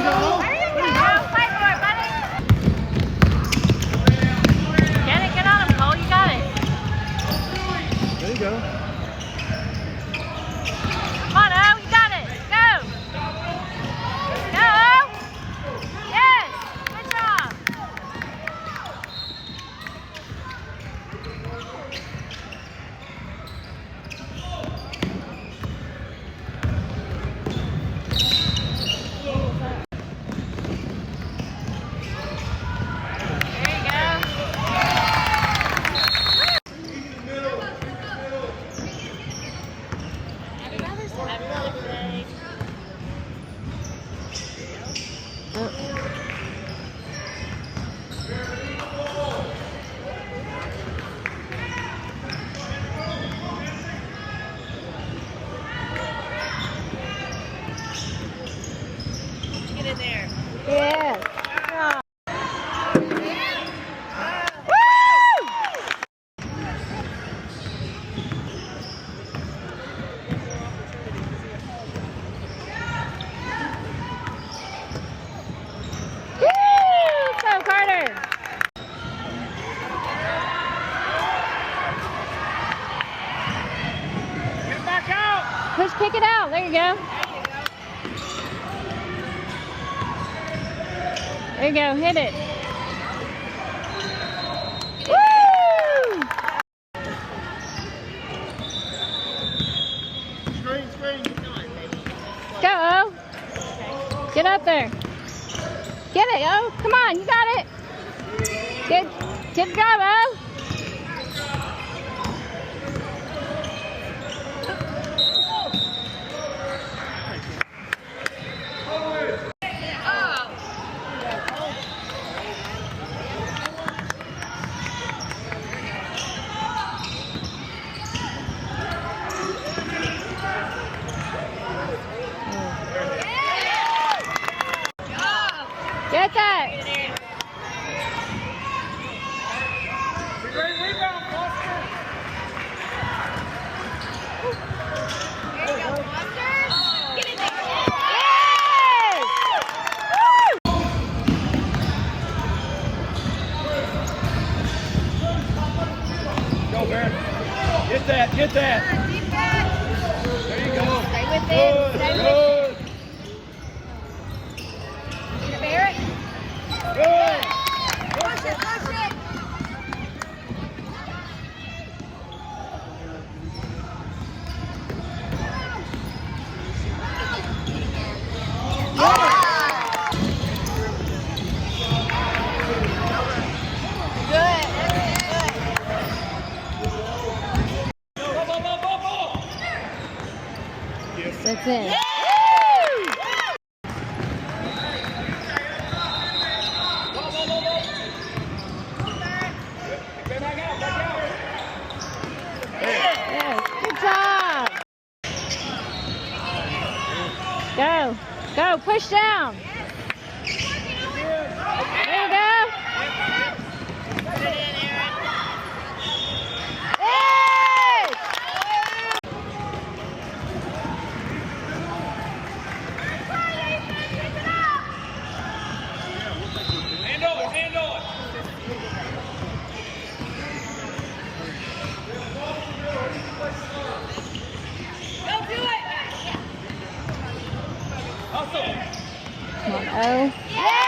There you go. Fight for it, buddy. Get on him, Cole. You got it. There you go. Come on, O. You got it. Go. Go, O. Yes. Good job. Get in there. Yeah. Push, kick it out. There you go. There you go. Hit it. Woo! Screen. Go, O. Get up there. Get it, O. Come on, you got it. Good job, O. Get that! Great rebound, Foster! There you go, Foster. Get in there. Yes! Go, Barrett. Get that. Deep breath. There you go. Stay with it. Good. Barrett. Good. Push it. That's it. Yes, good job. Go, push down. There you go. Yes! Handle it. Go do it. Come on, O. Yeah.